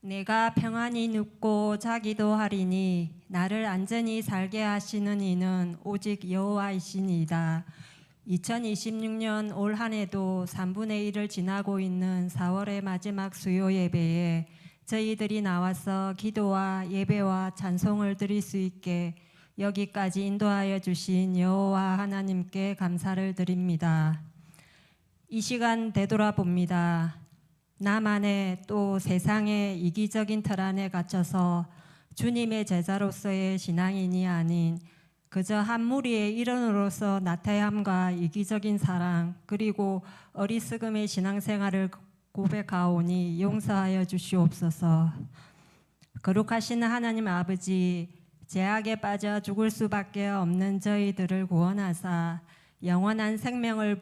내가 평안히 눕고 자기도 하리니 나를 안전히 살게 하시는 이는 오직 여호와이시니이다. 2026년 올 한 해도 3분의 1을 지나고 있는 4월의 마지막 수요 예배에 저희들이 나와서 기도와 예배와 찬송을 드릴 수 있게 여기까지 인도하여 주신 여호와 하나님께 감사를 드립니다. 이 시간 되돌아봅니다. 나만의 또 세상의 이기적인 틀 안에 갇혀서 주님의 제자로서의 신앙인이 아닌 그저 한 무리의 일원으로서 나태함과 이기적인 사랑 그리고 어리석음의 신앙생활을 고백하오니 용서하여 주시옵소서. 거룩하신 하나님 아버지, 죄악에 빠져 죽을 수밖에 없는 저희들을 구원하사 영원한 생명의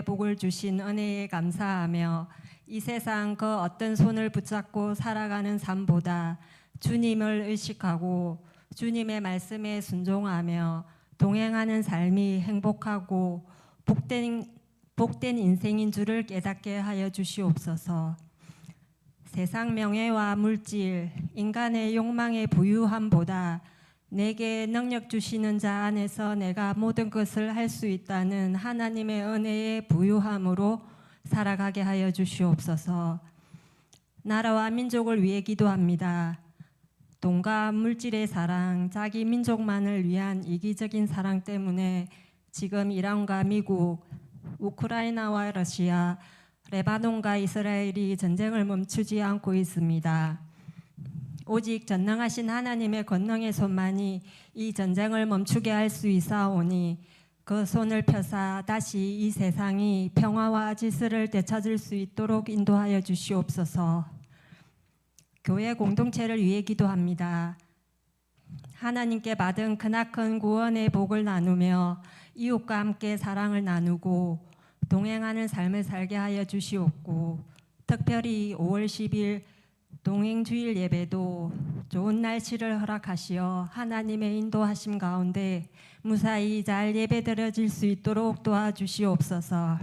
복을 주신 은혜에 감사하며 이 세상 그 어떤 손을 붙잡고 살아가는 삶보다 주님을 의식하고 주님의 말씀에 순종하며 동행하는 삶이 행복하고 복된 인생인 줄을 깨닫게 하여 주시옵소서. 세상 명예와 물질, 인간의 욕망의 부유함보다 내게 능력 주시는 자 안에서 내가 모든 것을 할 수 있다는 하나님의 은혜의 부유함으로 살아가게 하여 주시옵소서. 나라와 민족을 위해 기도합니다. 돈과 물질의 사랑, 자기 민족만을 위한 이기적인 사랑 때문에 지금 이란과 미국, 우크라이나와 러시아, 레바논과 이스라엘이 전쟁을 멈추지 않고 있습니다. 오직 전능하신 하나님의 권능의 손만이 이 전쟁을 멈추게 할 수 있사오니 그 손을 펴사 다시 이 세상이 평화와 질서를 되찾을 수 있도록 인도하여 주시옵소서. 교회 공동체를 위해 기도합니다. 하나님께 받은 크나큰 구원의 복을 나누며 이웃과 함께 사랑을 나누고 동행하는 삶을 살게 하여 주시옵고, 특별히 5월 10일 동행주일 예배도 좋은 날씨를 허락하시어 하나님의 인도하심 가운데 무사히 잘 예배드려질 수 있도록 도와주시옵소서.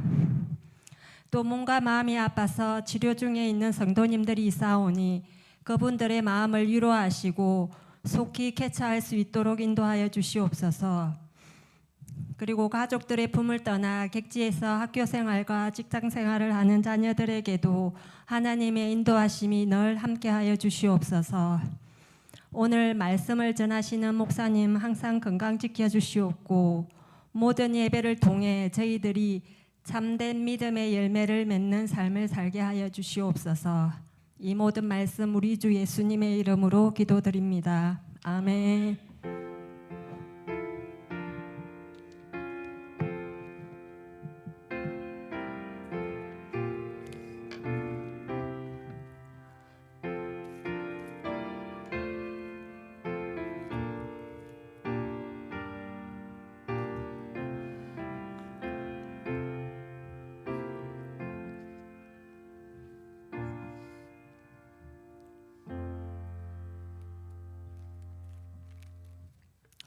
또 몸과 마음이 아파서 치료 중에 있는 성도님들이 있사오니 그분들의 마음을 위로하시고 속히 쾌차할 수 있도록 인도하여 주시옵소서. 그리고 가족들의 품을 떠나 객지에서 학교 생활과 직장 생활을 하는 자녀들에게도 하나님의 인도하심이 늘 함께하여 주시옵소서. 오늘 말씀을 전하시는 목사님 항상 건강 지켜주시옵고 모든 예배를 통해 저희들이 참된 믿음의 열매를 맺는 삶을 살게 하여 주시옵소서. 이 모든 말씀 우리 주 예수님의 이름으로 기도드립니다. 아멘.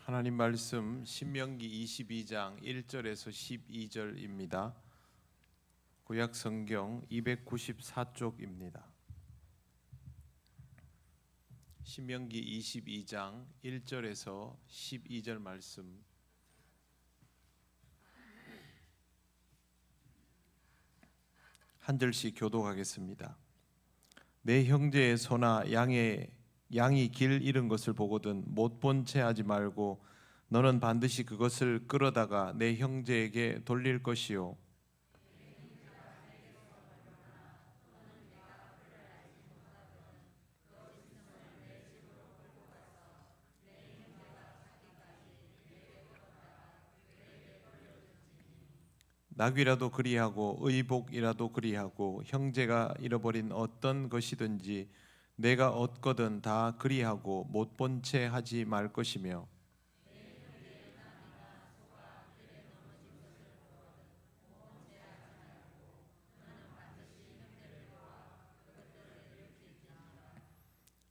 하나님 말씀 신명기 22장 1절에서 12절입니다. 구약 성경 294쪽입니다. 신명기 22장 1절에서 12절 말씀. 한 절씩 교독하겠습니다. 내 형제의 소나 양이 길 잃은 것을 보거든 못 본 채 하지 말고 너는 반드시 그것을 끌어다가 내 형제에게 돌릴 것이요. 낙이라도 그리하고 의복이라도 그리하고 형제가 잃어버린 어떤 것이든지 내가 얻거든 다 그리하고 못 본 채 하지 말 것이며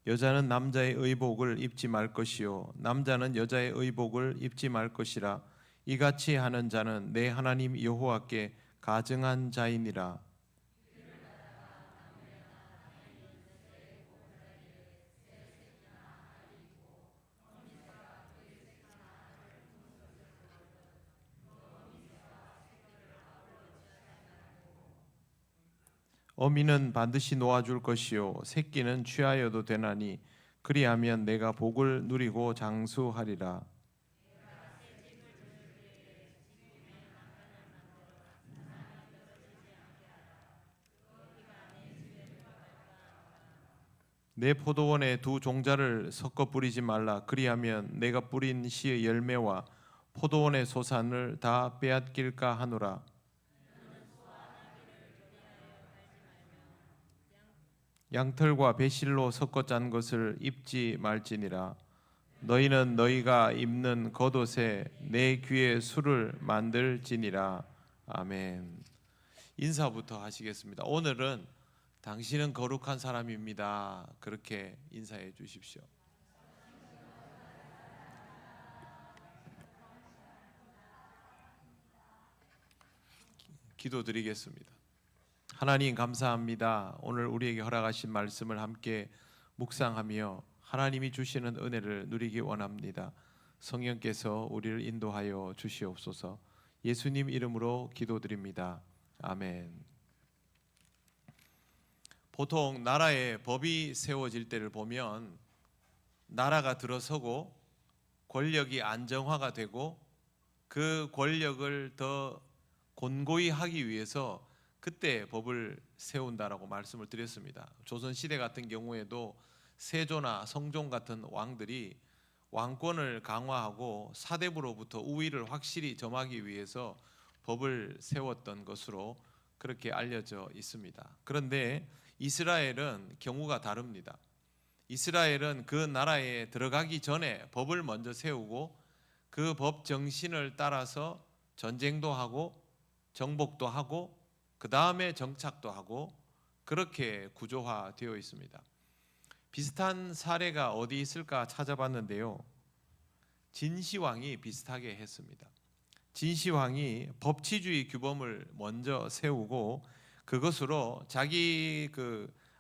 여자는 남자의 의복을 입지 말 것이요 남자는 여자의 의복을 입지 말 것이라. 이같이 하는 자는 내 하나님 여호와께 가증한 자이니라. 어미는 반드시 놓아줄 것이요 새끼는 취하여도 되나니 그리하면 내가 복을 누리고 장수하리라. 내 포도원에 두 종자를 섞어 뿌리지 말라. 그리하면 내가 뿌린 씨의 열매와 포도원의 소산을 다 빼앗길까 하노라. 양털과 배실로 섞어 짠 것을 입지 말지니라. 너희는 너희가 입는 겉옷에 내 귀에 술을 만들지니라. 아멘. 인사부터 하시겠습니다. 오늘은 당신은 거룩한 사람입니다. 그렇게 인사해 주십시오. 기도드리겠습니다. 하나님 감사합니다. 오늘 우리에게 허락하신 말씀을 함께 묵상하며 하나님이 주시는 은혜를 누리기 원합니다. 성령께서 우리를 인도하여 주시옵소서. 예수님 이름으로 기도드립니다. 아멘. 보통 나라에 법이 세워질 때를 보면 나라가 들어서고 권력이 안정화가 되고 그 권력을 더 곤고히 하기 위해서 그때 법을 세운다라고 말씀을 드렸습니다. 조선 시대 같은 경우에도 세조나 성종 같은 왕들이 왕권을 강화하고 사대부로부터 우위를 확실히 점하기 위해서 법을 세웠던 것으로 그렇게 알려져 있습니다. 그런데 이스라엘은 경우가 다릅니다. 이스라엘은 그 나라에 들어가기 전에 법을 먼저 세우고 그 법 정신을 따라서 전쟁도 하고 정복도 하고 그 다음에 정착도 하고 그렇게 구조화되어 있습니다. 비슷한 사례가 어디 있을까 찾아봤는데요. 진시황이 비슷하게 했습니다. 진시황이 법치주의 규범을 먼저 세우고 그것으로 자기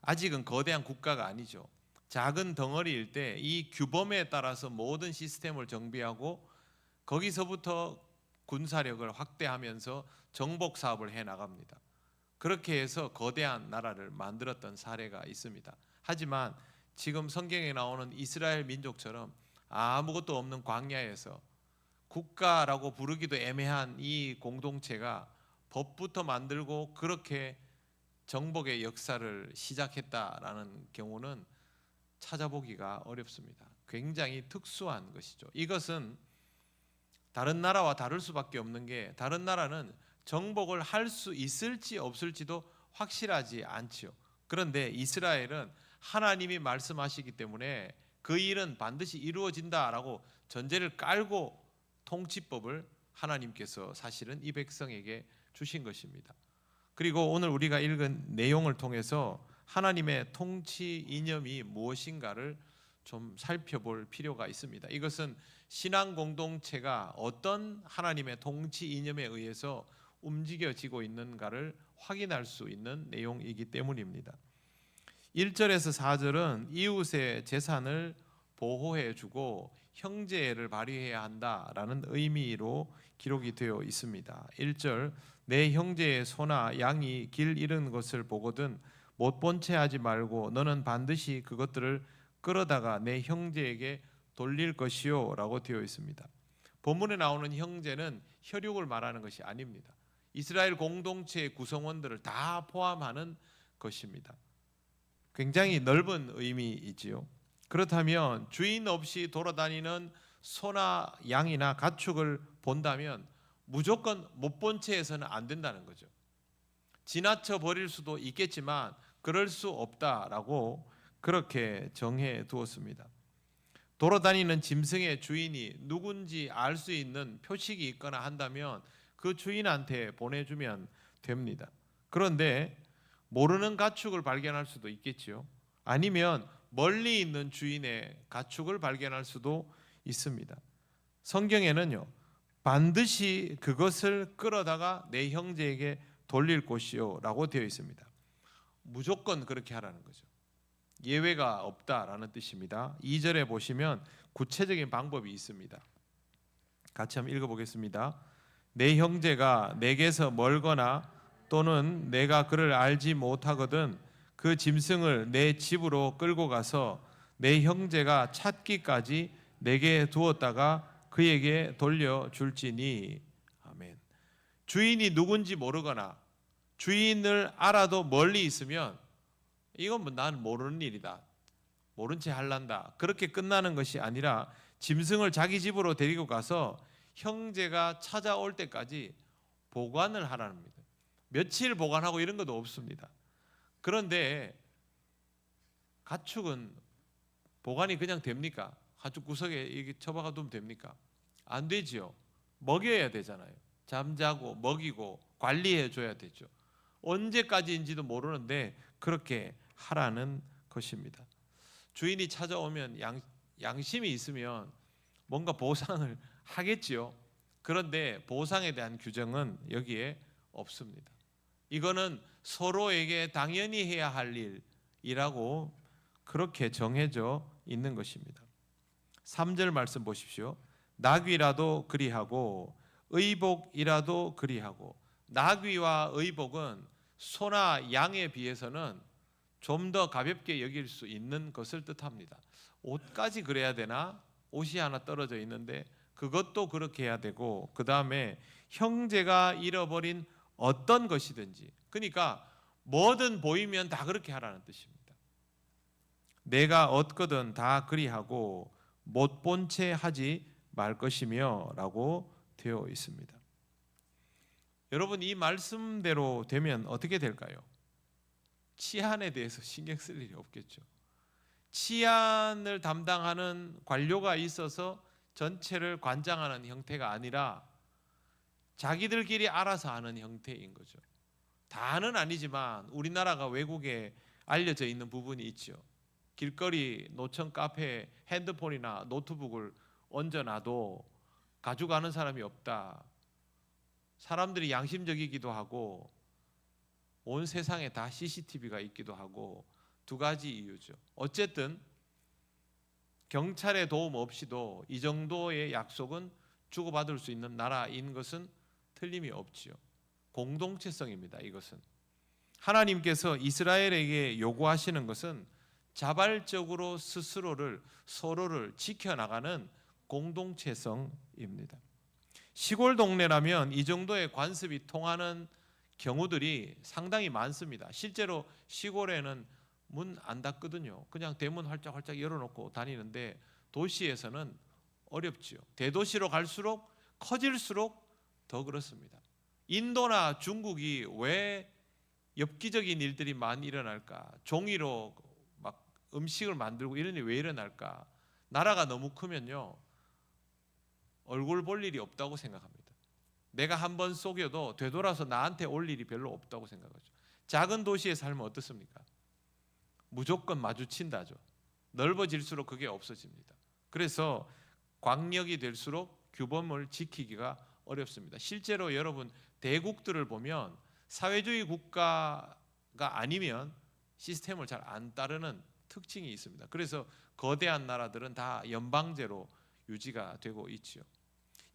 아직은 거대한 국가가 아니죠. 작은 덩어리일 때 이 규범에 따라서 모든 시스템을 정비하고 거기서부터 군사력을 확대하면서 정복 사업을 해 나갑니다. 그렇게 해서 거대한 나라를 만들었던 사례가 있습니다. 하지만 지금 성경에 나오는 이스라엘 민족처럼 아무것도 없는 광야에서 국가라고 부르기도 애매한 이 공동체가 법부터 만들고 그렇게 정복의 역사를 시작했다라는 경우는 찾아보기가 어렵습니다. 굉장히 특수한 것이죠. 이것은 다른 나라와 다를 수밖에 없는 게 다른 나라는 정복을 할 수 있을지 없을지도 확실하지 않지요. 그런데 이스라엘은 하나님이 말씀하시기 때문에 그 일은 반드시 이루어진다라고 전제를 깔고 통치법을 하나님께서 사실은 이 백성에게 주신 것입니다. 그리고 오늘 우리가 읽은 내용을 통해서 하나님의 통치 이념이 무엇인가를 좀 살펴볼 필요가 있습니다. 이것은 신앙 공동체가 어떤 하나님의 통치 이념에 의해서 움직여지고 있는가를 확인할 수 있는 내용이기 때문입니다. 1절에서 4절은 이웃의 재산을 보호해 주고 형제를 발휘해야 한다라는 의미로 기록이 되어 있습니다. 1절 내 형제의 소나 양이 길 잃은 것을 보거든 못 본 채 하지 말고 너는 반드시 그것들을 끌어다가 내 형제에게 돌릴 것이요 라고 되어 있습니다. 본문에 나오는 형제는 혈육을 말하는 것이 아닙니다. 이스라엘 공동체의 구성원들을 다 포함하는 것입니다. 굉장히 넓은 의미이지요. 그렇다면 주인 없이 돌아다니는 소나 양이나 가축을 본다면 무조건 못 본 채 해서는 안 된다는 거죠. 지나쳐 버릴 수도 있겠지만 그럴 수 없다라고 그렇게 정해 두었습니다. 돌아다니는 짐승의 주인이 누군지 알 수 있는 표식이 있거나 한다면 그 주인한테 보내주면 됩니다. 그런데 모르는 가축을 발견할 수도 있겠지요. 아니면 멀리 있는 주인의 가축을 발견할 수도 있습니다. 성경에는요, 반드시 그것을 끌어다가 내 형제에게 돌릴 것이요 라고 되어 있습니다. 무조건 그렇게 하라는 거죠. 예외가 없다라는 뜻입니다. 2절에 보시면 구체적인 방법이 있습니다. 같이 한번 읽어보겠습니다. 내 형제가 내게서 멀거나 또는 내가 그를 알지 못하거든 그 짐승을 내 집으로 끌고 가서 내 형제가 찾기까지 내게 두었다가 그에게 돌려줄지니. 아멘. 주인이 누군지 모르거나 주인을 알아도 멀리 있으면 이건 뭐 난 모르는 일이다, 모른 채 할란다, 그렇게 끝나는 것이 아니라 짐승을 자기 집으로 데리고 가서 형제가 찾아올 때까지 보관을 하라는 겁니다. 며칠 보관하고 이런 것도 없습니다. 그런데 가축은 보관이 그냥 됩니까? 가축 구석에 이게 처박아 두면 됩니까? 안 되지요. 먹여야 되잖아요. 잠자고 먹이고 관리해 줘야 되죠. 언제까지인지도 모르는데 그렇게 하라는 것입니다. 주인이 찾아오면 양심이 있으면 뭔가 보상을 하겠지요. 그런데 보상에 대한 규정은 여기에 없습니다. 이거는 서로에게 당연히 해야 할 일이라고 그렇게 정해져 있는 것입니다. 3절 말씀 보십시오. 나귀라도 그리하고 의복이라도 그리하고. 나귀와 의복은 소나 양에 비해서는 좀 더 가볍게 여길 수 있는 것을 뜻합니다. 옷까지 그래야 되나? 옷이 하나 떨어져 있는데 그것도 그렇게 해야 되고, 그 다음에 형제가 잃어버린 어떤 것이든지, 그러니까 뭐든 보이면 다 그렇게 하라는 뜻입니다. 내가 얻거든 다 그리하고 못 본 채 하지 말 것이며 라고 되어 있습니다. 여러분, 이 말씀대로 되면 어떻게 될까요? 치안에 대해서 신경 쓸 일이 없겠죠. 치안을 담당하는 관료가 있어서 전체를 관장하는 형태가 아니라 자기들끼리 알아서 하는 형태인 거죠. 다는 아니지만 우리나라가 외국에 알려져 있는 부분이 있죠. 길거리 노천 카페에 핸드폰이나 노트북을 얹어놔도 가져가는 사람이 없다. 사람들이 양심적이기도 하고 온 세상에 다 CCTV가 있기도 하고, 두 가지 이유죠. 어쨌든 경찰의 도움 없이도 이 정도의 약속은 주고받을 수 있는 나라인 것은 틀림이 없지요. 공동체성입니다. 이것은 하나님께서 이스라엘에게 요구하시는 것은 자발적으로 스스로를, 서로를 지켜나가는 공동체성입니다. 시골 동네라면 이 정도의 관습이 통하는 경우들이 상당히 많습니다. 실제로 시골에는 문 안 닫거든요. 그냥 대문 활짝활짝 열어놓고 다니는데 도시에서는 어렵지요. 대도시로 갈수록 커질수록 더 그렇습니다. 인도나 중국이 왜 엽기적인 일들이 많이 일어날까? 종이로 막 음식을 만들고 이런 일이 왜 일어날까? 나라가 너무 크면요, 얼굴 볼 일이 없다고 생각합니다. 내가 한번 속여도 되돌아서 나한테 올 일이 별로 없다고 생각하죠. 작은 도시에 살면 어떻습니까? 무조건 마주친다죠. 넓어질수록 그게 없어집니다. 그래서 광역이 될수록 규범을 지키기가 어렵습니다. 실제로 여러분, 대국들을 보면 사회주의 국가가 아니면 시스템을 잘 안 따르는 특징이 있습니다. 그래서 거대한 나라들은 다 연방제로 유지가 되고 있죠.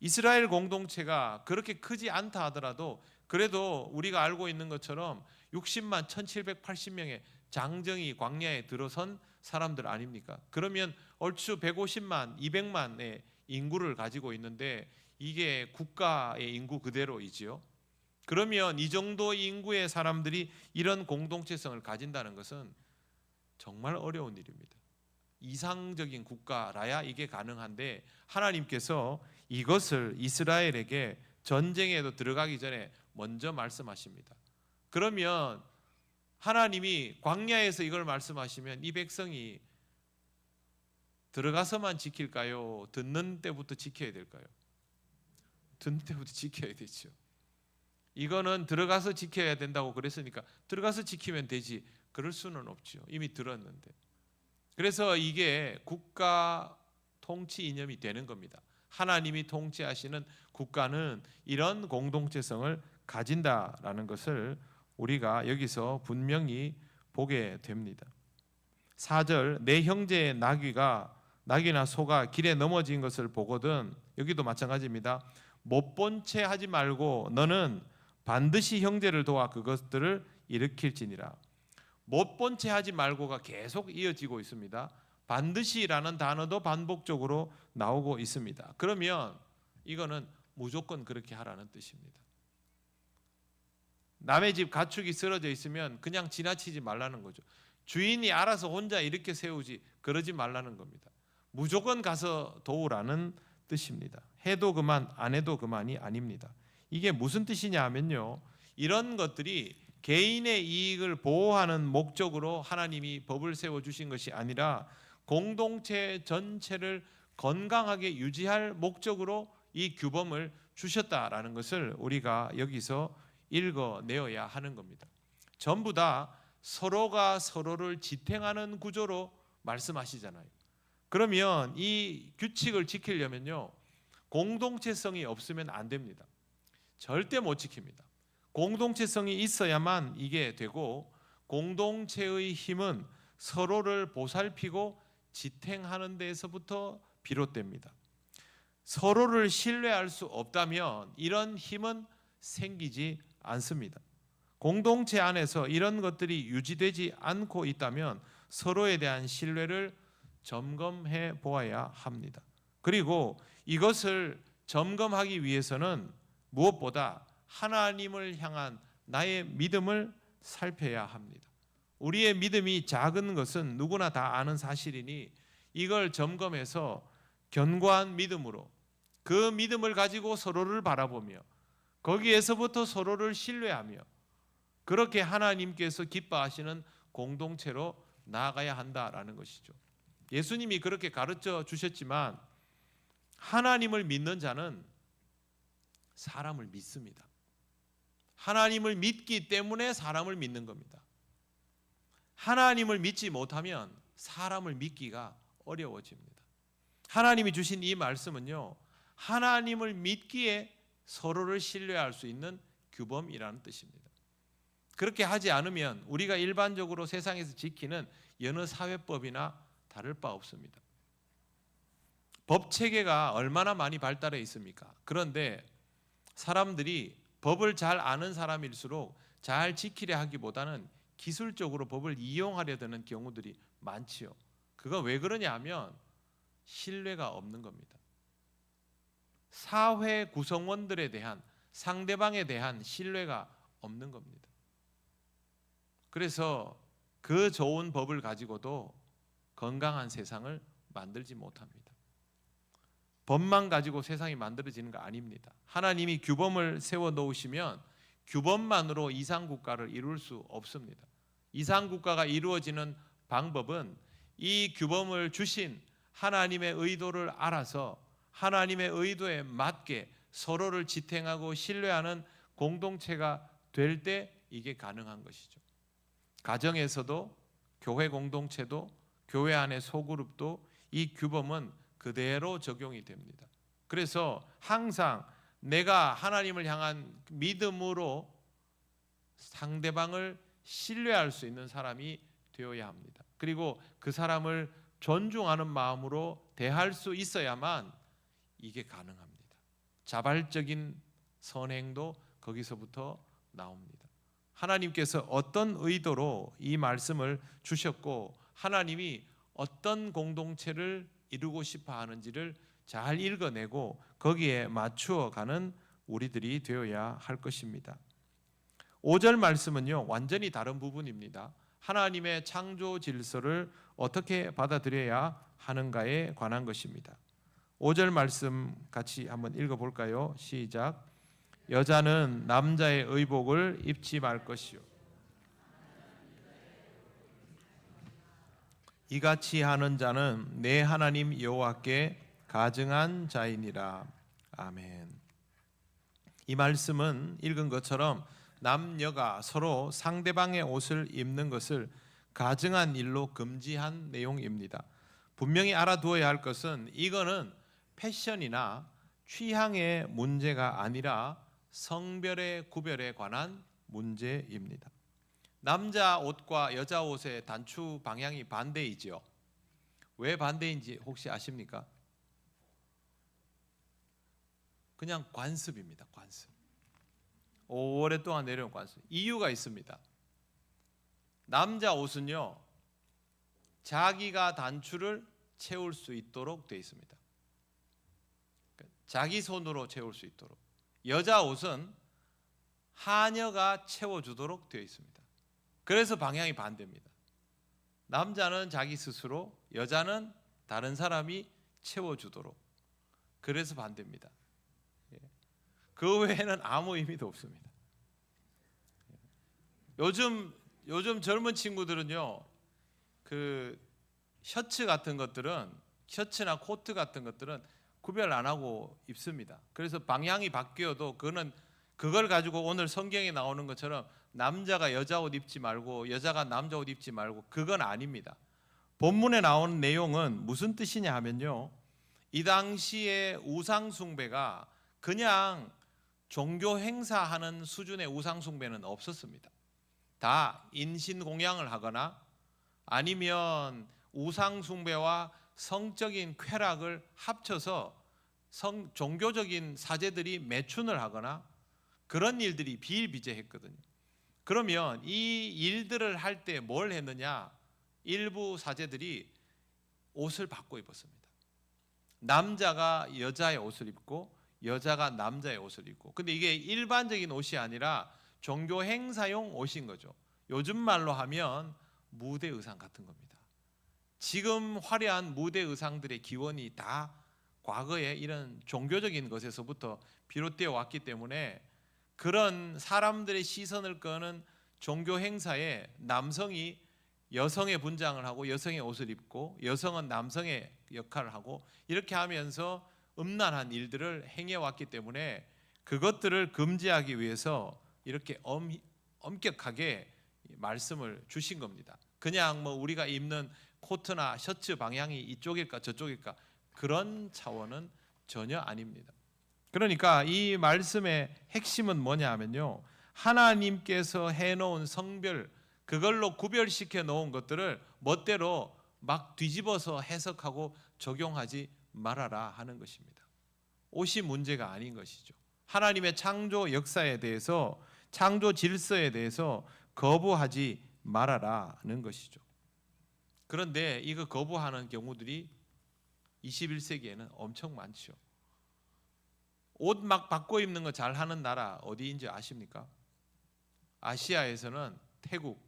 이스라엘 공동체가 그렇게 크지 않다 하더라도 그래도 우리가 알고 있는 것처럼 60만 1780명의 장정이 광야에 들어선 사람들 아닙니까? 그러면 얼추 150만 200만의 인구를 가지고 있는데 이게 국가의 인구 그대로이지요. 그러면 이 정도 인구의 사람들이 이런 공동체성을 가진다는 것은 정말 어려운 일입니다. 이상적인 국가라야 이게 가능한데 하나님께서 이것을 이스라엘에게 전쟁에도 들어가기 전에 먼저 말씀하십니다. 그러면 하나님이 광야에서 이걸 말씀하시면 이 백성이 들어가서만 지킬까요? 듣는 때부터 지켜야 될까요? 듣는 때부터 지켜야 되죠. 이거는 들어가서 지켜야 된다고 그랬으니까 들어가서 지키면 되지, 그럴 수는 없죠. 이미 들었는데. 그래서 이게 국가 통치 이념이 되는 겁니다. 하나님이 통치하시는 국가는 이런 공동체성을 가진다라는 것을 우리가 여기서 분명히 보게 됩니다. 4절, 내 형제의 나귀나 소가 길에 넘어진 것을 보거든, 여기도 마찬가지입니다. 못 본 채 하지 말고 너는 반드시 형제를 도와 그것들을 일으킬지니라. 못 본 채 하지 말고가 계속 이어지고 있습니다. 반드시라는 단어도 반복적으로 나오고 있습니다. 그러면 이거는 무조건 그렇게 하라는 뜻입니다. 남의 집 가축이 쓰러져 있으면 그냥 지나치지 말라는 거죠. 주인이 알아서 혼자 이렇게 세우지 그러지 말라는 겁니다. 무조건 가서 도우라는 뜻입니다. 해도 그만 안 해도 그만이 아닙니다. 이게 무슨 뜻이냐 하면요, 이런 것들이 개인의 이익을 보호하는 목적으로 하나님이 법을 세워주신 것이 아니라 공동체 전체를 건강하게 유지할 목적으로 이 규범을 주셨다라는 것을 우리가 여기서 읽어내어야 하는 겁니다. 전부 다 서로가 서로를 지탱하는 구조로 말씀하시잖아요. 그러면 이 규칙을 지키려면요, 공동체성이 없으면 안 됩니다. 절대 못 지킵니다. 공동체성이 있어야만 이게 되고, 공동체의 힘은 서로를 보살피고 지탱하는 데에서부터 비롯됩니다. 서로를 신뢰할 수 없다면 이런 힘은 생기지 않습니다. 공동체 안에서 이런 것들이 유지되지 않고 있다면 서로에 대한 신뢰를 점검해 보아야 합니다. 그리고 이것을 점검하기 위해서는 무엇보다 하나님을 향한 나의 믿음을 살펴야 합니다. 우리의 믿음이 작은 것은 누구나 다 아는 사실이니 이걸 점검해서 견고한 믿음으로 그 믿음을 가지고 서로를 바라보며 거기에서부터 서로를 신뢰하며 그렇게 하나님께서 기뻐하시는 공동체로 나아가야 한다라는 것이죠. 예수님이 그렇게 가르쳐 주셨지만 하나님을 믿는 자는 사람을 믿습니다. 하나님을 믿기 때문에 사람을 믿는 겁니다. 하나님을 믿지 못하면 사람을 믿기가 어려워집니다. 하나님이 주신 이 말씀은요, 하나님을 믿기에 서로를 신뢰할 수 있는 규범이라는 뜻입니다. 그렇게 하지 않으면 우리가 일반적으로 세상에서 지키는 여느 사회법이나 다를 바 없습니다. 법 체계가 얼마나 많이 발달해 있습니까? 그런데 사람들이 법을 잘 아는 사람일수록 잘 지키려 하기보다는 기술적으로 법을 이용하려 드는 경우들이 많지요. 그거 왜 그러냐 하면 신뢰가 없는 겁니다. 사회 구성원들에 대한, 상대방에 대한 신뢰가 없는 겁니다. 그래서 그 좋은 법을 가지고도 건강한 세상을 만들지 못합니다. 법만 가지고 세상이 만들어지는 거 아닙니다. 하나님이 규범을 세워 놓으시면 규범만으로 이상국가를 이룰 수 없습니다. 이상국가가 이루어지는 방법은 이 규범을 주신 하나님의 의도를 알아서 하나님의 의도에 맞게 서로를 지탱하고 신뢰하는 공동체가 될 때 이게 가능한 것이죠. 가정에서도, 교회 공동체도, 교회 안의 소그룹도 이 규범은 그대로 적용이 됩니다. 그래서 항상 내가 하나님을 향한 믿음으로 상대방을 신뢰할 수 있는 사람이 되어야 합니다. 그리고 그 사람을 존중하는 마음으로 대할 수 있어야만 이게 가능합니다. 자발적인 선행도 거기서부터 나옵니다. 하나님께서 어떤 의도로 이 말씀을 주셨고 하나님이 어떤 공동체를 이루고 싶어 하는지를 잘 읽어내고 거기에 맞추어 가는 우리들이 되어야 할 것입니다. 5절 말씀은요, 완전히 다른 부분입니다. 하나님의 창조 질서를 어떻게 받아들여야 하는가에 관한 것입니다. 5절 말씀 같이 한번 읽어볼까요? 시작. 여자는 남자의 의복을 입지 말 것이요 이같이 하는 자는 내 하나님 여호와께 가증한 자이니라. 아멘. 이 말씀은 읽은 것처럼 남녀가 서로 상대방의 옷을 입는 것을 가증한 일로 금지한 내용입니다. 분명히 알아두어야 할 것은 이거는 패션이나 취향의 문제가 아니라 성별의 구별에 관한 문제입니다. 남자 옷과 여자 옷의 단추 방향이 반대이지요. 왜 반대인지 혹시 아십니까? 그냥 관습입니다. 관습. 오랫동안 내려놓고 왔어요. 이유가 있습니다. 남자 옷은요, 자기가 단추를 채울 수 있도록 되어 있습니다. 자기 손으로 채울 수 있도록. 여자 옷은 하녀가 채워주도록 되어 있습니다. 그래서 방향이 반대입니다. 남자는 자기 스스로, 여자는 다른 사람이 채워주도록. 그래서 반대입니다. 그 외에는 아무 의미도 없습니다. 요즘 젊은 친구들은요, 그 셔츠 같은 것들은, 셔츠나 코트 같은 것들은 구별 안 하고 입습니다. 그래서 방향이 바뀌어도 그걸 가지고 오늘 성경에 나오는 것처럼 남자가 여자 옷 입지 말고 여자가 남자 옷 입지 말고, 그건 아닙니다. 본문에 나오는 내용은 무슨 뜻이냐 하면요, 이 당시에 우상 숭배가 그냥 종교 행사하는 수준의 우상 숭배는 없었습니다. 다 인신공양을 하거나 아니면 우상 숭배와 성적인 쾌락을 합쳐서 종교적인 사제들이 매춘을 하거나 그런 일들이 비일비재했거든요. 그러면 이 일들을 할 때 뭘 했느냐? 일부 사제들이 옷을 바꿔 입었습니다. 남자가 여자의 옷을 입고 여자가 남자의 옷을 입고. 근데 이게 일반적인 옷이 아니라 종교 행사용 옷인 거죠. 요즘 말로 하면 무대 의상 같은 겁니다. 지금 화려한 무대 의상들의 기원이 다 과거에 이런 종교적인 것에서부터 비롯되어 왔기 때문에, 그런 사람들의 시선을 끄는 종교 행사에 남성이 여성의 분장을 하고 여성의 옷을 입고 여성은 남성의 역할을 하고 이렇게 하면서 음란한 일들을 행해왔기 때문에 그것들을 금지하기 위해서 이렇게 엄격하게 말씀을 주신 겁니다. 그냥 뭐 우리가 입는 코트나 셔츠 방향이 이쪽일까 저쪽일까 그런 차원은 전혀 아닙니다. 그러니까 이 말씀의 핵심은 뭐냐 하면요, 하나님께서 해놓은 성별, 그걸로 구별시켜 놓은 것들을 멋대로 막 뒤집어서 해석하고 적용하지 말아라 하는 것입니다. 옷이 문제가 아닌 것이죠. 하나님의 창조 역사에 대해서, 창조 질서에 대해서 거부하지 말아라는 것이죠. 그런데 이거 거부하는 경우들이 21세기에는 엄청 많죠. 옷 막 바꿔 입는 거 잘하는 나라 어디인지 아십니까? 아시아에서는 태국,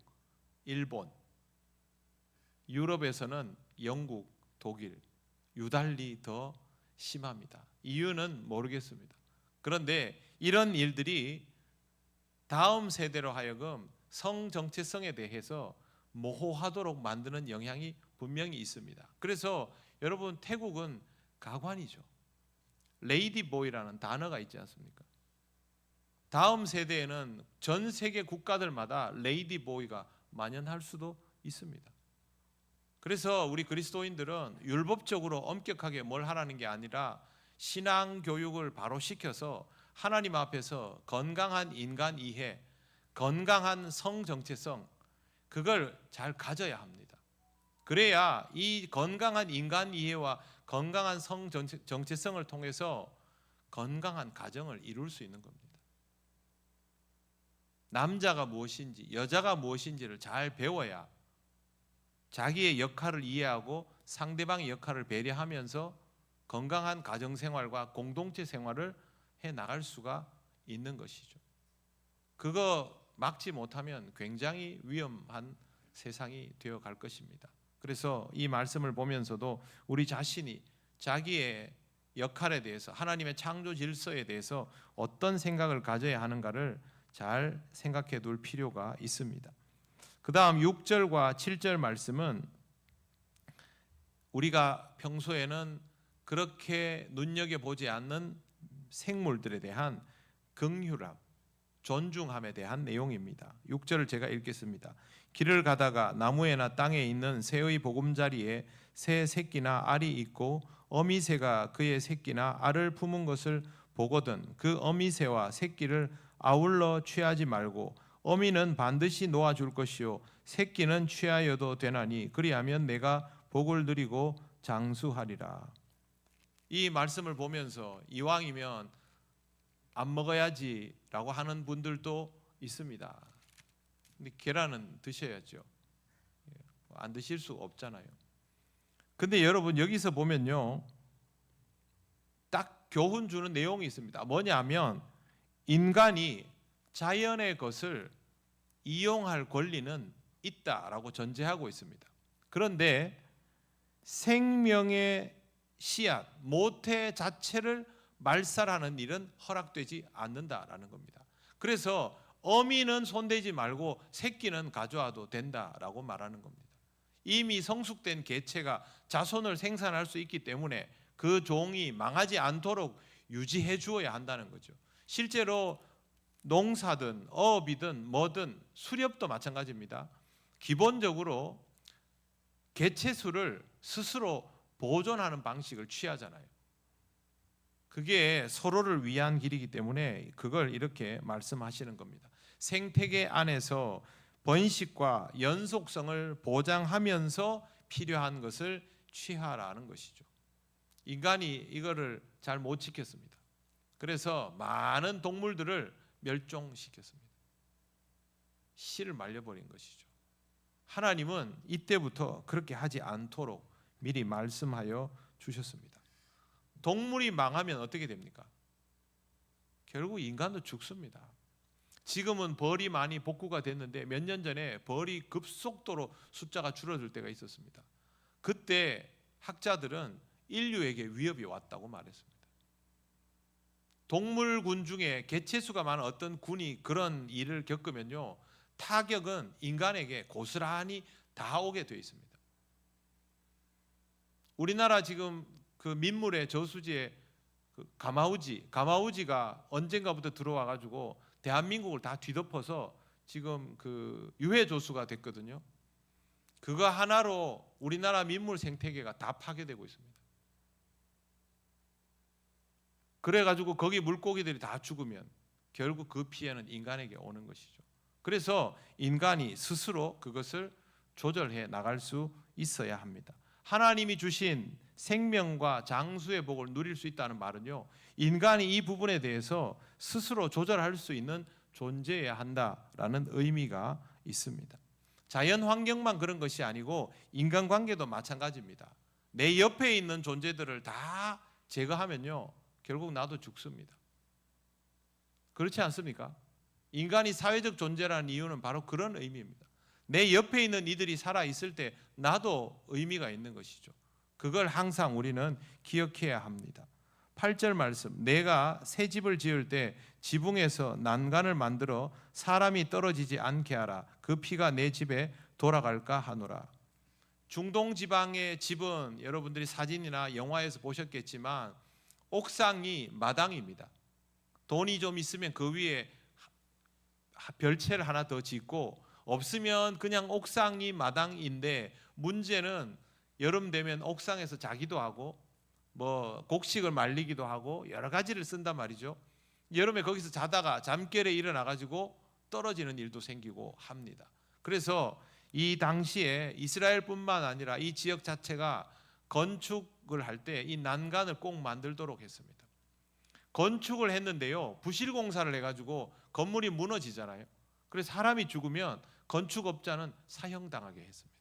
일본, 유럽에서는 영국, 독일, 유달리 더 심합니다. 이유는 모르겠습니다. 그런데 이런 일들이 다음 세대로 하여금 성 정체성에 대해서 모호하도록 만드는 영향이 분명히 있습니다. 그래서 여러분, 태국은 가관이죠. 레이디보이라는 단어가 있지 않습니까? 다음 세대에는 전 세계 국가들마다 레이디보이가 만연할 수도 있습니다. 그래서 우리 그리스도인들은 율법적으로 엄격하게 뭘 하라는 게 아니라 신앙 교육을 바로 시켜서 하나님 앞에서 건강한 인간 이해, 건강한 성 정체성, 그걸 잘 가져야 합니다. 그래야 이 건강한 인간 이해와 건강한 성 정체성을 통해서 건강한 가정을 이룰 수 있는 겁니다. 남자가 무엇인지 여자가 무엇인지를 잘 배워야 자기의 역할을 이해하고 상대방의 역할을 배려하면서 건강한 가정생활과 공동체 생활을 해나갈 수가 있는 것이죠. 그거 막지 못하면 굉장히 위험한 세상이 되어갈 것입니다. 그래서 이 말씀을 보면서도 우리 자신이 자기의 역할에 대해서, 하나님의 창조 질서에 대해서 어떤 생각을 가져야 하는가를 잘 생각해 둘 필요가 있습니다. 그 다음 6절과 7절 말씀은 우리가 평소에는 그렇게 눈여겨보지 않는 생물들에 대한 긍휼함, 존중함에 대한 내용입니다. 6절을 제가 읽겠습니다. 길을 가다가 나무에나 땅에 있는 새의 보금자리에 새 새끼나 알이 있고 어미새가 그의 새끼나 알을 품은 것을 보거든 그 어미새와 새끼를 아울러 취하지 말고 어미는 반드시 놓아줄 것이요 새끼는 취하여도 되나니 그리하면 내가 복을 누리고 장수하리라. 이 말씀을 보면서 이왕이면 안 먹어야지라고 하는 분들도 있습니다. 근데 계란은 드셔야죠. 안 드실 수가 없잖아요. 근데 여러분 여기서 보면요, 딱 교훈 주는 내용이 있습니다. 뭐냐면 인간이 자연의 것을 이용할 권리는 있다라고 전제하고 있습니다. 그런데 생명의 씨앗, 모태 자체를 말살하는 일은 허락되지 않는다라는 겁니다. 그래서 어미는 손대지 말고 새끼는 가져와도 된다라고 말하는 겁니다. 이미 성숙된 개체가 자손을 생산할 수 있기 때문에 그 종이 망하지 않도록 유지해 주어야 한다는 거죠. 실제로 농사든 어업이든 뭐든 수렵도 마찬가지입니다. 기본적으로 개체수를 스스로 보존하는 방식을 취하잖아요. 그게 서로를 위한 길이기 때문에 그걸 이렇게 말씀하시는 겁니다. 생태계 안에서 번식과 연속성을 보장하면서 필요한 것을 취하라는 것이죠. 인간이 이거를 잘 못 지켰습니다. 그래서 많은 동물들을 멸종시켰습니다. 씨를 말려버린 것이죠. 하나님은 이때부터 그렇게 하지 않도록 미리 말씀하여 주셨습니다. 동물이 망하면 어떻게 됩니까? 결국 인간도 죽습니다. 지금은 벌이 많이 복구가 됐는데 몇 년 전에 벌이 급속도로 숫자가 줄어들 때가 있었습니다. 그때 학자들은 인류에게 위협이 왔다고 말했습니다. 동물군 중에 개체수가 많은 어떤 군이 그런 일을 겪으면요, 타격은 인간에게 고스란히 다 오게 되어 있습니다. 우리나라 지금 그 민물의 저수지에 그 가마우지가 언젠가부터 들어와 가지고 대한민국을 다 뒤덮어서 지금 그 유해 조수가 됐거든요. 그거 하나로 우리나라 민물 생태계가 다 파괴되고 있습니다. 그래 가지고 거기 물고기들이 다 죽으면 결국 그 피해는 인간에게 오는 것이죠. 그래서 인간이 스스로 그것을 조절해 나갈 수 있어야 합니다. 하나님이 주신 생명과 장수의 복을 누릴 수 있다는 말은요, 인간이 이 부분에 대해서 스스로 조절할 수 있는 존재여야 한다라는 의미가 있습니다. 자연 환경만 그런 것이 아니고 인간관계도 마찬가지입니다. 내 옆에 있는 존재들을 다 제거하면요, 결국 나도 죽습니다. 그렇지 않습니까? 인간이 사회적 존재라는 이유는 바로 그런 의미입니다. 내 옆에 있는 이들이 살아있을 때 나도 의미가 있는 것이죠. 그걸 항상 우리는 기억해야 합니다. 8절 말씀, 내가 새 집을 지을 때 지붕에서 난간을 만들어 사람이 떨어지지 않게 하라. 그 피가 내 집에 돌아갈까 하노라. 중동 지방의 집은 여러분들이 사진이나 영화에서 보셨겠지만 옥상이 마당입니다. 돈이 좀 있으면 그 위에 별채를 하나 더 짓고, 없으면 그냥 옥상이 마당인데 문제는 여름 되면 옥상에서 자기도 하고 뭐 곡식을 말리기도 하고 여러 가지를 쓴단 말이죠. 여름에 거기서 자다가 잠결에 일어나 가지고 떨어지는 일도 생기고 합니다. 그래서 이 당시에 이스라엘뿐만 아니라 이 지역 자체가 건축을 할 때 이 난간을 꼭 만들도록 했습니다. 건축을 했는데요, 부실공사를 해가지고 건물이 무너지잖아요. 그래서 사람이 죽으면 건축업자는 사형당하게 했습니다.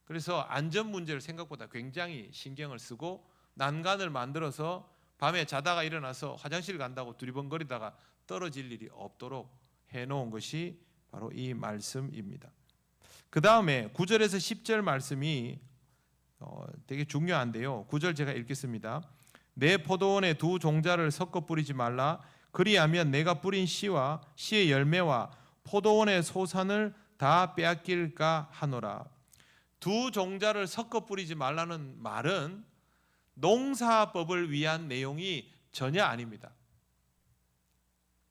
그래서 안전 문제를 생각보다 굉장히 신경을 쓰고 난간을 만들어서 밤에 자다가 일어나서 화장실 간다고 두리번거리다가 떨어질 일이 없도록 해놓은 것이 바로 이 말씀입니다. 그 다음에 9절에서 10절 말씀이 되게 중요한데요. 9절 제가 읽겠습니다. 내 포도원에 두 종자를 섞어 뿌리지 말라. 그리하면 내가 뿌린 씨와 씨의 열매와 포도원의 소산을 다 빼앗길까 하노라. 두 종자를 섞어 뿌리지 말라는 말은 농사법을 위한 내용이 전혀 아닙니다.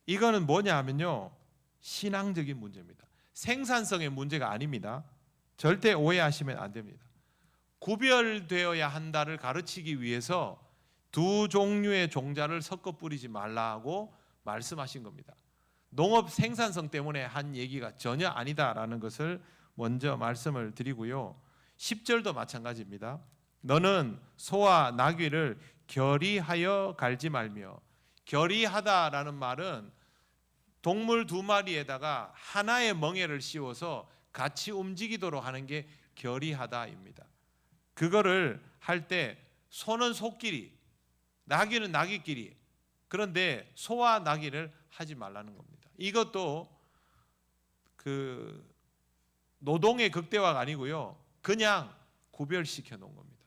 이거는 뭐냐 하면요, 신앙적인 문제입니다. 생산성의 문제가 아닙니다. 절대 오해하시면 안 됩니다. 구별되어야 한다를 가르치기 위해서 두 종류의 종자를 섞어 뿌리지 말라고 말씀하신 겁니다. 농업 생산성 때문에 한 얘기가 전혀 아니다라는 것을 먼저 말씀을 드리고요. 10절도 마찬가지입니다. 너는 소와 나귀를 결의하여 갈지 말며 결의하다라는 말은 동물 두 마리에다가 하나의 멍에를 씌워서 같이 움직이도록 하는 게 결의하다입니다. 그거를 할 때 소는 소끼리, 나귀는 나귀끼리, 그런데 소와 나귀를 하지 말라는 겁니다. 이것도 그 노동의 극대화가 아니고요, 그냥 구별시켜 놓은 겁니다.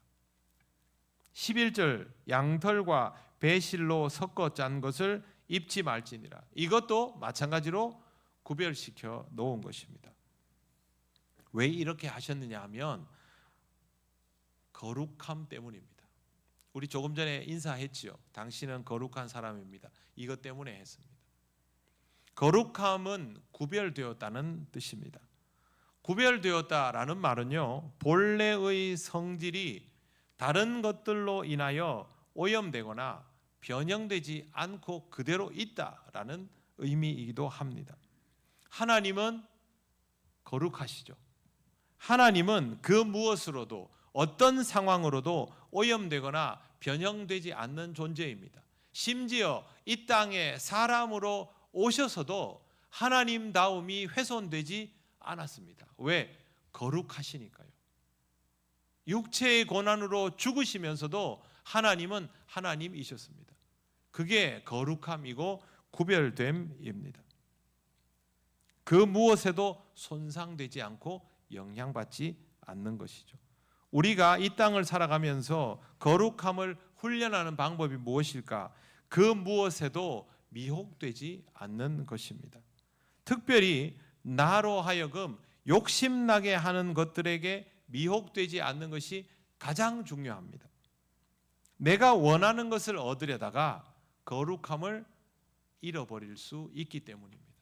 11절 양털과 배실로 섞어 짠 것을 입지 말지니라. 이것도 마찬가지로 구별시켜 놓은 것입니다. 왜 이렇게 하셨느냐 하면 거룩함 때문입니다. 우리 조금 전에 인사했지요. 당신은 거룩한 사람입니다. 이것 때문에 했습니다. 거룩함은 구별되었다는 뜻입니다. 구별되었다라는 말은요, 본래의 성질이 다른 것들로 인하여 오염되거나 변형되지 않고 그대로 있다라는 의미이기도 합니다. 하나님은 거룩하시죠. 하나님은 그 무엇으로도 어떤 상황으로도 오염되거나 변형되지 않는 존재입니다. 심지어 이 땅에 사람으로 오셔서도 하나님다움이 훼손되지 않았습니다. 왜? 거룩하시니까요. 육체의 고난으로 죽으시면서도 하나님은 하나님이셨습니다. 그게 거룩함이고 구별됨입니다. 그 무엇에도 손상되지 않고 영향받지 않는 것이죠. 우리가 이 땅을 살아가면서 거룩함을 훈련하는 방법이 무엇일까? 그 무엇에도 미혹되지 않는 것입니다. 특별히 나로 하여금 욕심나게 하는 것들에게 미혹되지 않는 것이 가장 중요합니다. 내가 원하는 것을 얻으려다가 거룩함을 잃어버릴 수 있기 때문입니다.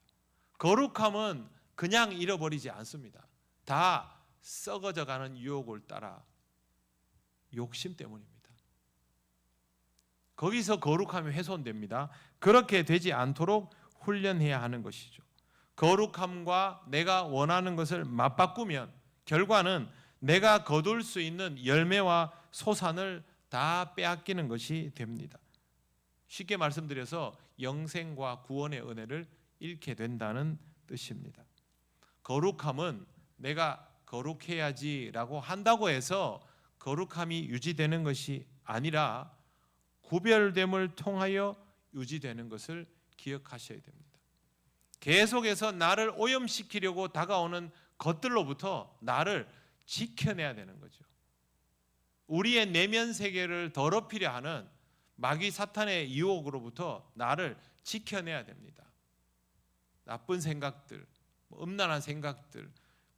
거룩함은 그냥 잃어버리지 않습니다. 다 썩어져가는 유혹을 따라 욕심 때문입니다. 거기서 거룩함이 훼손됩니다. 그렇게 되지 않도록 훈련해야 하는 것이죠. 거룩함과 내가 원하는 것을 맞바꾸면 결과는 내가 거둘 수 있는 열매와 소산을 다 빼앗기는 것이 됩니다. 쉽게 말씀드려서 영생과 구원의 은혜를 잃게 된다는 뜻입니다. 거룩함은 내가 거룩해야지라고 한다고 해서 거룩함이 유지되는 것이 아니라 구별됨을 통하여 유지되는 것을 기억하셔야 됩니다. 계속해서 나를 오염시키려고 다가오는 것들로부터 나를 지켜내야 되는 거죠. 우리의 내면 세계를 더럽히려 하는 마귀 사탄의 유혹으로부터 나를 지켜내야 됩니다. 나쁜 생각들, 음란한 생각들,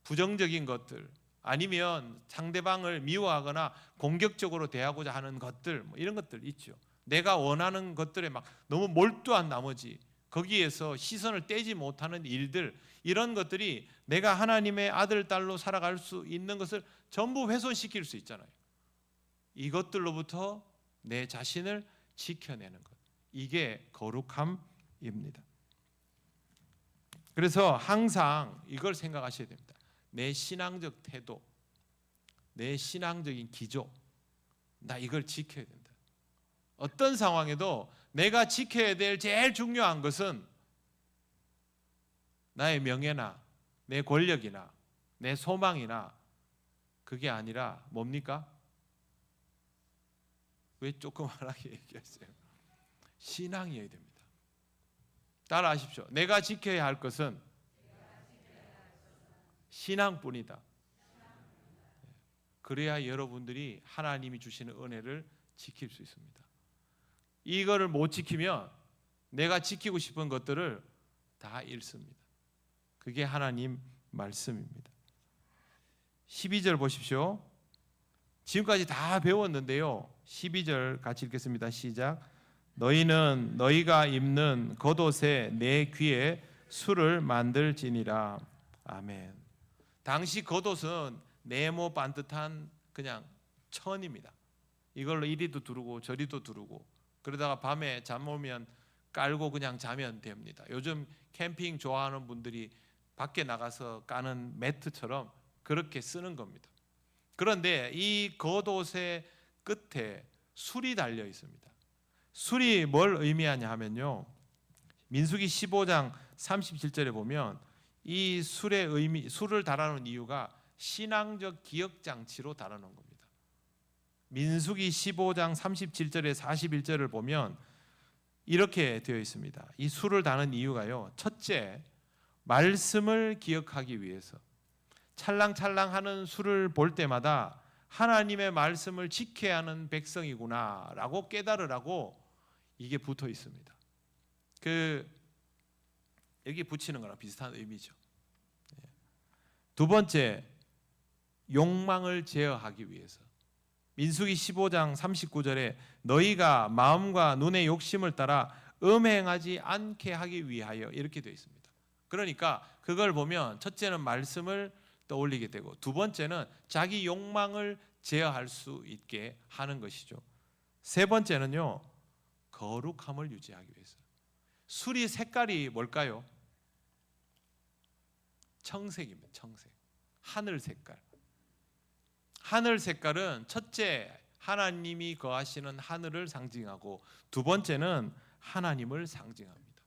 부정적인 것들, 아니면 상대방을 미워하거나 공격적으로 대하고자 하는 것들, 이런 것들 있죠. 내가 원하는 것들에 막 너무 몰두한 나머지 거기에서 시선을 떼지 못하는 일들, 이런 것들이 내가 하나님의 아들, 딸로 살아갈 수 있는 것을 전부 훼손시킬 수 있잖아요. 이것들로부터 내 자신을 지켜내는 것, 이게 거룩함입니다. 그래서 항상 이걸 생각하셔야 됩니다. 내 신앙적 태도, 내 신앙적인 기조, 나 이걸 지켜야 된다. 어떤 상황에도 내가 지켜야 될 제일 중요한 것은 나의 명예나 내 권력이나 내 소망이나 그게 아니라 뭡니까? 왜 조그만하게 얘기하세요? 신앙이어야 됩니다. 따라하십시오. 내가 지켜야 할 것은 신앙뿐이다. 그래야 여러분들이 하나님이 주시는 은혜를 지킬 수 있습니다. 이거를 못 지키면 내가 지키고 싶은 것들을 다 잃습니다. 그게 하나님 말씀입니다. 12절 보십시오. 지금까지 다 배웠는데요, 12절 같이 읽겠습니다. 시작. 너희는 너희가 입는 겉옷에 내 귀에 술을 만들지니라. 아멘. 당시 겉옷은 네모 반듯한 그냥 천입니다. 이걸로 이리도 두르고 저리도 두르고, 그러다가 밤에 잠 오면 깔고 그냥 자면 됩니다. 요즘 캠핑 좋아하는 분들이 밖에 나가서 까는 매트처럼 그렇게 쓰는 겁니다. 그런데 이 겉옷의 끝에 술이 달려 있습니다. 술이 뭘 의미하냐 하면요, 민수기 15장 37절에 보면 이 술의 의미, 술을 달아놓은 이유가 신앙적 기억 장치로 달아놓은 겁니다. 민수기 15장 37절에 41절을 보면 이렇게 되어 있습니다. 이 술을 다는 이유가요, 첫째, 말씀을 기억하기 위해서. 찰랑찰랑하는 술을 볼 때마다 하나님의 말씀을 지켜야 하는 백성이구나 라고 깨달으라고 이게 붙어 있습니다. 여기 붙이는 거랑 비슷한 의미죠. 두 번째, 욕망을 제어하기 위해서. 민수기 15장 39절에 너희가 마음과 눈의 욕심을 따라 음행하지 않게 하기 위하여 이렇게 되어 있습니다. 그러니까 그걸 보면 첫째는 말씀을 떠올리게 되고 두 번째는 자기 욕망을 제어할 수 있게 하는 것이죠. 세 번째는요, 거룩함을 유지하기 위해서. 술이 색깔이 뭘까요? 청색입니다. 청색. 하늘 색깔. 하늘 색깔은 첫째, 하나님이 거하시는 하늘을 상징하고 두 번째는 하나님을 상징합니다.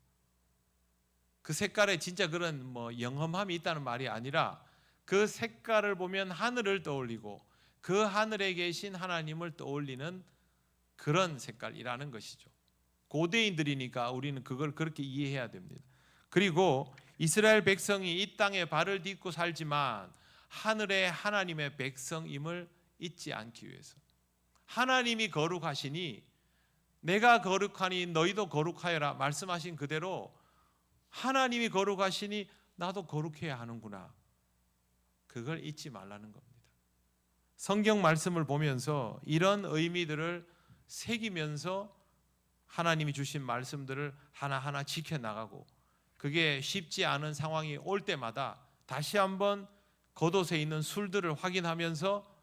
그 색깔에 진짜 그런 영험함이 있다는 말이 아니라 그 색깔을 보면 하늘을 떠올리고 그 하늘에 계신 하나님을 떠올리는 그런 색깔이라는 것이죠. 고대인들이니까 우리는 그걸 그렇게 이해해야 됩니다. 그리고 이스라엘 백성이 이 땅에 발을 딛고 살지만 하늘의 하나님의 백성임을 잊지 않기 위해서. 하나님이 거룩하시니 내가 거룩하니 너희도 거룩하여라 말씀하신 그대로 하나님이 거룩하시니 나도 거룩해야 하는구나. 그걸 잊지 말라는 겁니다. 성경 말씀을 보면서 이런 의미들을 새기면서 하나님이 주신 말씀들을 하나하나 지켜나가고 그게 쉽지 않은 상황이 올 때마다 다시 한번 겉옷에 있는 술들을 확인하면서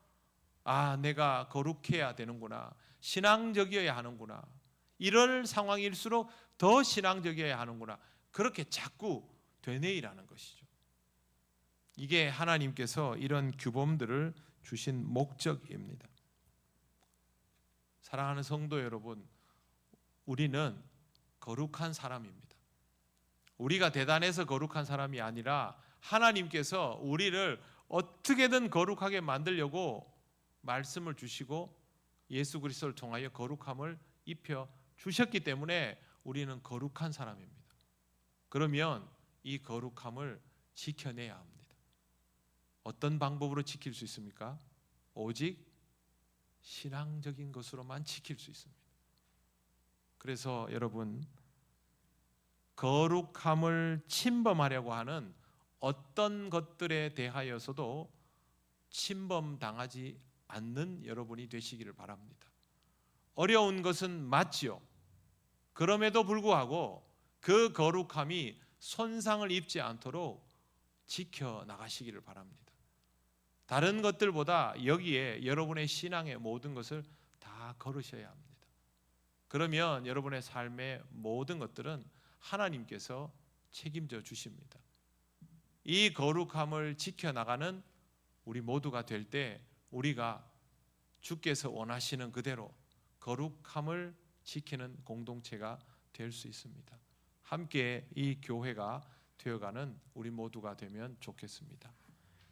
아, 내가 거룩해야 되는구나. 신앙적이어야 하는구나. 이럴 상황일수록 더 신앙적이어야 하는구나. 그렇게 자꾸 되뇌이라는 것이죠. 이게 하나님께서 이런 규범들을 주신 목적입니다. 사랑하는 성도 여러분, 우리는 거룩한 사람입니다. 우리가 대단해서 거룩한 사람이 아니라 하나님께서 우리를 어떻게든 거룩하게 만들려고 말씀을 주시고 예수 그리스도를 통하여 거룩함을 입혀 주셨기 때문에 우리는 거룩한 사람입니다. 그러면 이 거룩함을 지켜내야 합니다. 어떤 방법으로 지킬 수 있습니까? 오직 신앙적인 것으로만 지킬 수 있습니다. 그래서 여러분, 거룩함을 침범하려고 하는 어떤 것들에 대하여서도 침범당하지 않는 여러분이 되시기를 바랍니다. 어려운 것은 맞지요. 그럼에도 불구하고 그 거룩함이 손상을 입지 않도록 지켜나가시기를 바랍니다. 다른 것들보다 여기에 여러분의 신앙의 모든 것을 다 걸으셔야 합니다. 그러면 여러분의 삶의 모든 것들은 하나님께서 책임져 주십니다. 이 거룩함을 지켜나가는 우리 모두가 될 때 우리가 주께서 원하시는 그대로 거룩함을 지키는 공동체가 될 수 있습니다. 함께 이 교회가 되어가는 우리 모두가 되면 좋겠습니다.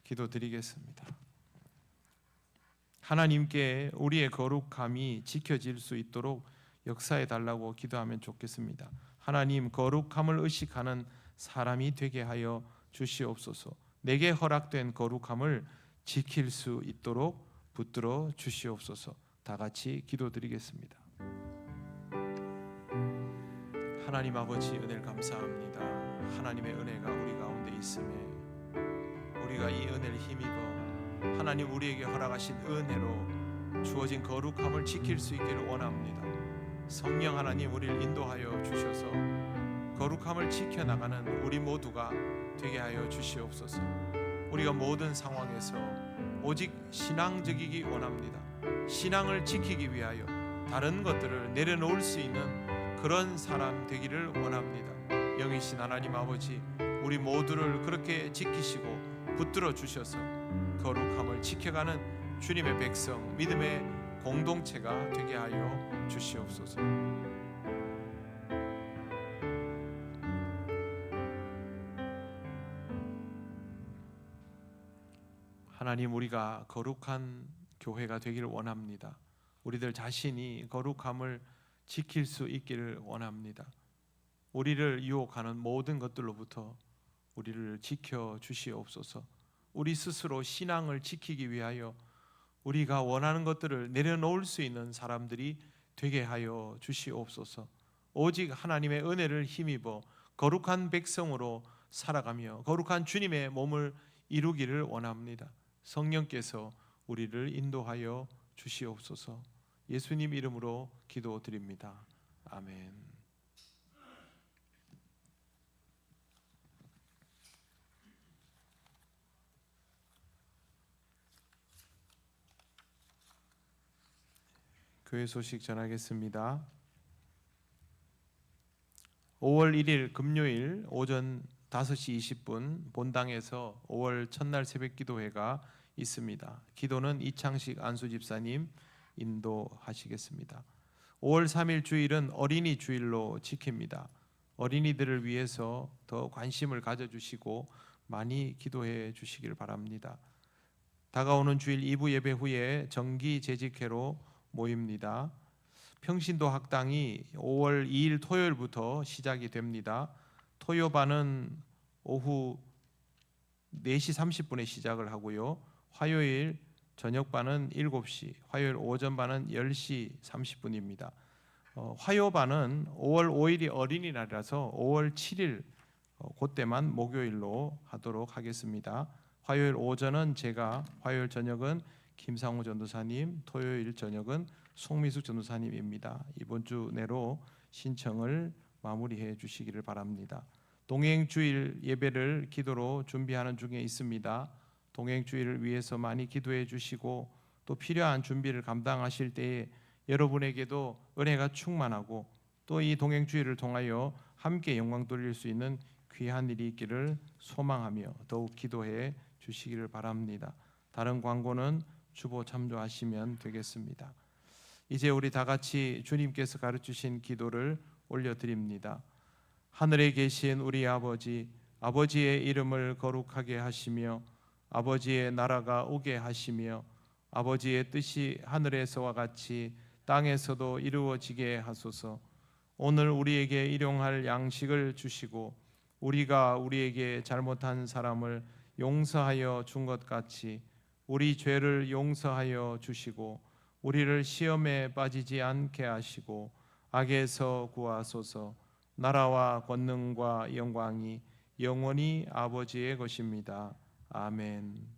기도드리겠습니다. 하나님께 우리의 거룩함이 지켜질 수 있도록 역사해 달라고 기도하면 좋겠습니다. 하나님, 거룩함을 의식하는 사람이 되게 하여 주시옵소서. 내게 허락된 거룩함을 지킬 수 있도록 붙들어 주시옵소서. 다 같이 기도드리겠습니다. 하나님 아버지, 은혜를 감사합니다. 하나님의 은혜가 우리 가운데 있음에 우리가 이 은혜를 힘입어 하나님 우리에게 허락하신 은혜로 주어진 거룩함을 지킬 수 있기를 원합니다. 성령 하나님, 우리를 인도하여 주셔서 거룩함을 지켜나가는 우리 모두가 되게 하여 주시옵소서. 우리가 모든 상황에서 오직 신앙적이기 원합니다. 신앙을 지키기 위하여 다른 것들을 내려놓을 수 있는 그런 사람 되기를 원합니다. 영이신 하나님 아버지, 우리 모두를 그렇게 지키시고 붙들어 주셔서 거룩함을 지켜가는 주님의 백성, 믿음의 공동체가 되게 하여 주시옵소서. 하나님, 우리가 거룩한 교회가 되기를 원합니다. 우리들 자신이 거룩함을 지킬 수 있기를 원합니다. 우리를 유혹하는 모든 것들로부터 우리를 지켜 주시옵소서. 우리 스스로 신앙을 지키기 위하여 우리가 원하는 것들을 내려놓을 수 있는 사람들이 되게 하여 주시옵소서. 오직 하나님의 은혜를 힘입어 거룩한 백성으로 살아가며 거룩한 주님의 몸을 이루기를 원합니다. 성령께서 우리를 인도하여 주시옵소서. 예수님 이름으로 기도드립니다. 아멘. 교회 소식 전하겠습니다. 5월 1일 금요일 오전 5시 20분 본당에서 5월 첫날 새벽 기도회가 있습니다. 기도는 이창식 안수 집사님 인도하시겠습니다. 5월 3일 주일은 어린이 주일로 지킵니다. 어린이들을 위해서 더 관심을 가져주시고 많이 기도해 주시길 바랍니다. 다가오는 주일 2부 예배 후에 정기 재직회로 모입니다. 평신도 학당이 5월 2일 토요일부터 시작이 됩니다. 토요반은 오후 4시 30분에 시작을 하고요. 화요일 저녁반은 7시, 화요일 오전반은 10시 30분입니다. 화요반은 5월 5일이 어린이날이라서 5월 7일 그때만 목요일로 하도록 하겠습니다. 화요일 오전은 제가, 화요일 저녁은 김상우 전도사님, 토요일 저녁은 송미숙 전도사님입니다. 이번 주 내로 신청을 마무리해 주시기를 바랍니다. 동행주일 예배를 기도로 준비하는 중에 있습니다. 동행주일을 위해서 많이 기도해 주시고 또 필요한 준비를 감당하실 때에 여러분에게도 은혜가 충만하고 또 이 동행주일을 통하여 함께 영광 돌릴 수 있는 귀한 일이 있기를 소망하며 더욱 기도해 주시기를 바랍니다. 다른 광고는 주보 참조하시면 되겠습니다. 이제 우리 다 같이 주님께서 가르치신 기도를 올려드립니다. 하늘에 계신 우리 아버지, 아버지의 이름을 거룩하게 하시며 아버지의 나라가 오게 하시며 아버지의 뜻이 하늘에서와 같이 땅에서도 이루어지게 하소서. 오늘 우리에게 일용할 양식을 주시고 우리가 우리에게 잘못한 사람을 용서하여 준 것 같이 우리 죄를 용서하여 주시고 우리를 시험에 빠지지 않게 하시고 악에서 구하소서. 나라와 권능과 영광이 영원히 아버지의 것입니다. 아멘.